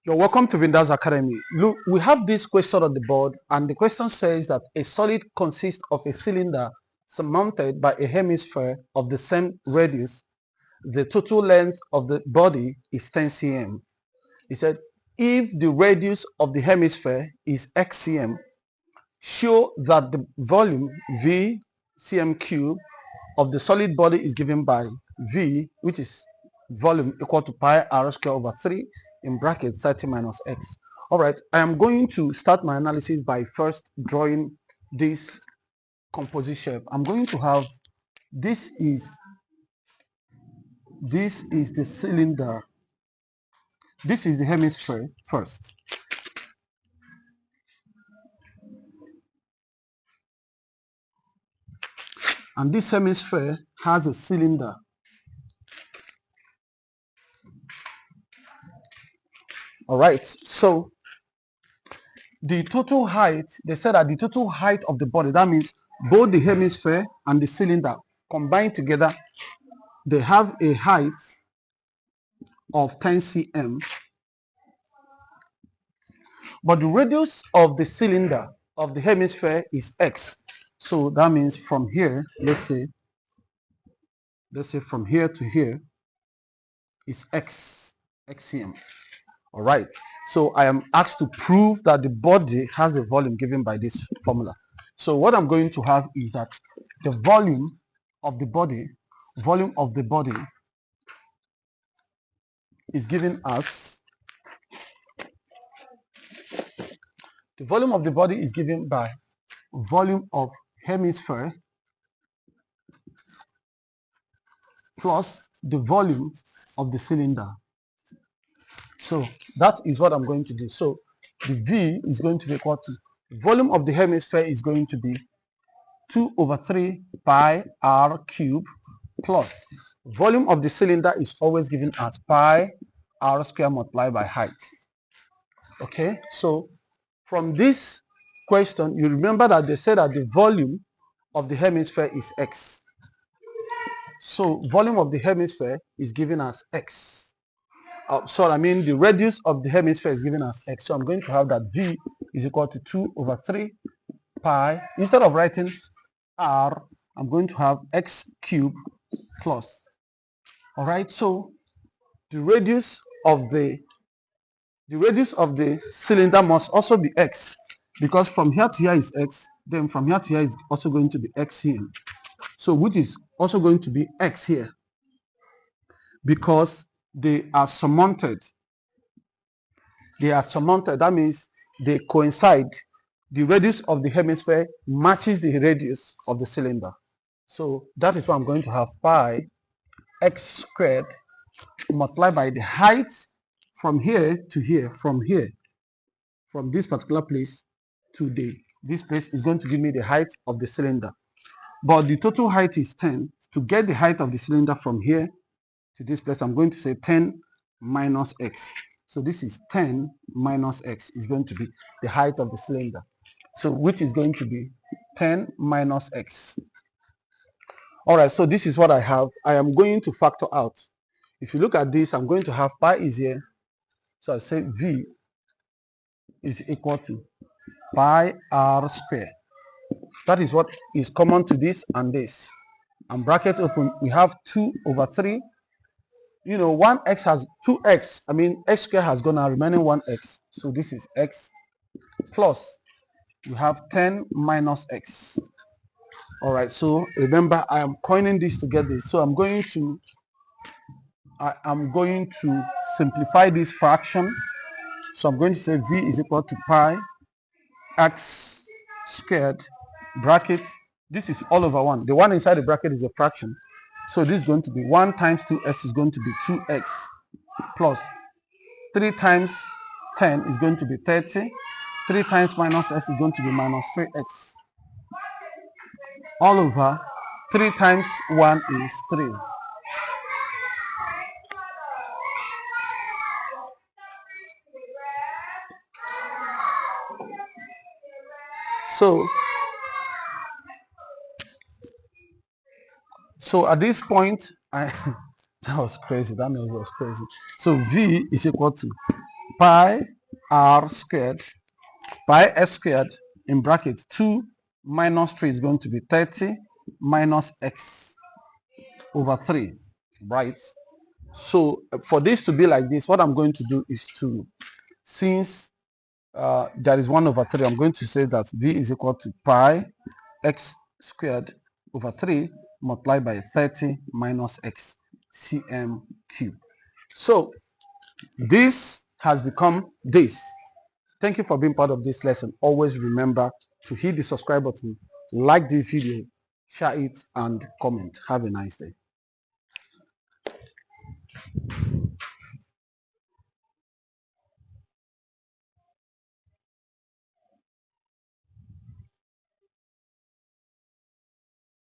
You're welcome to VINDAL'S Academy. Look, we have this question on the board, and the question says that a solid consists of a cylinder surmounted by a hemisphere of the same radius. The total length of the body is 10 cm. He said, if the radius of the hemisphere is x cm, show that the volume V cm cube of the solid body is given by V, which is volume equal to pi r square over 3 in bracket 30 minus x. All right, I am going to start my analysis by first drawing this composite shape. I'm going to have this is the cylinder, this is the hemisphere first, and this hemisphere has a cylinder. All right, so the total height, they said that the total height of the body, that means both the hemisphere and the cylinder combined together, they have a height of 10 cm, but the radius of the cylinder of the hemisphere is x. So that means from here, let's say from here to here is x cm. All right, so I am asked to prove that the body has the volume given by this formula. So what I'm going to have is that the volume of the body is given as, the volume of the body is given by volume of hemisphere plus the volume of the cylinder. So that is what I'm going to do. So the V is going to be equal to, volume of the hemisphere is going to be 2 over 3 pi r cube plus volume of the cylinder is always given as pi r square multiplied by height. Okay, so from this question, you remember that they said that the volume of the hemisphere is x. So volume of the hemisphere is given as x. The radius of the hemisphere is given as x. So I'm going to have that V is equal to 2 over 3 pi. Instead of writing r, I'm going to have x cubed plus. All right, so the radius of the cylinder must also be x, because from here to here is x, then from here to here is also going to be x here. So which is also going to be x here, because they are surmounted. That means they coincide. The radius of the hemisphere matches the radius of the cylinder. So that is why I'm going to have pi x squared multiplied by the height from here to here, from this particular place to this place is going to give me the height of the cylinder. But the total height is 10. To get the height of the cylinder from here to this place, I'm going to say 10 minus x. So this is 10 minus x is going to be the height of the cylinder. So which is going to be 10 minus x. All right, so this is what I have. I am going to factor out. If you look at this, I'm going to have pi is here. So I say V is equal to pi r square. That is what is common to this and this. And bracket open, we have 2 over 3. You know, 1x has 2x. I mean, x squared has gone out, remaining 1x. So this is x plus, we have 10 minus x. All right, so remember, I am coining this to get this. So I am going to simplify this fraction. So I'm going to say V is equal to pi x squared bracket. This is all over 1. The one inside the bracket is a fraction. So this is going to be 1 times 2x is going to be 2x plus 3 times 10 is going to be 30. 3 times minus x is going to be minus 3x. All over 3 times 1 is 3. So at this point, that was crazy. That was crazy. So V is equal to pi r squared, pi s squared in brackets 2 minus 3 is going to be 30 minus x over 3, right? So for this to be like this, what I'm going to do is to, since there is 1 over 3, I'm going to say that d is equal to pi x squared over 3 multiplied by 30 minus x cm cube. So this has become this. Thank you for being part of this lesson. Always remember to hit the subscribe button, like this video, share it, and comment. Have a nice day.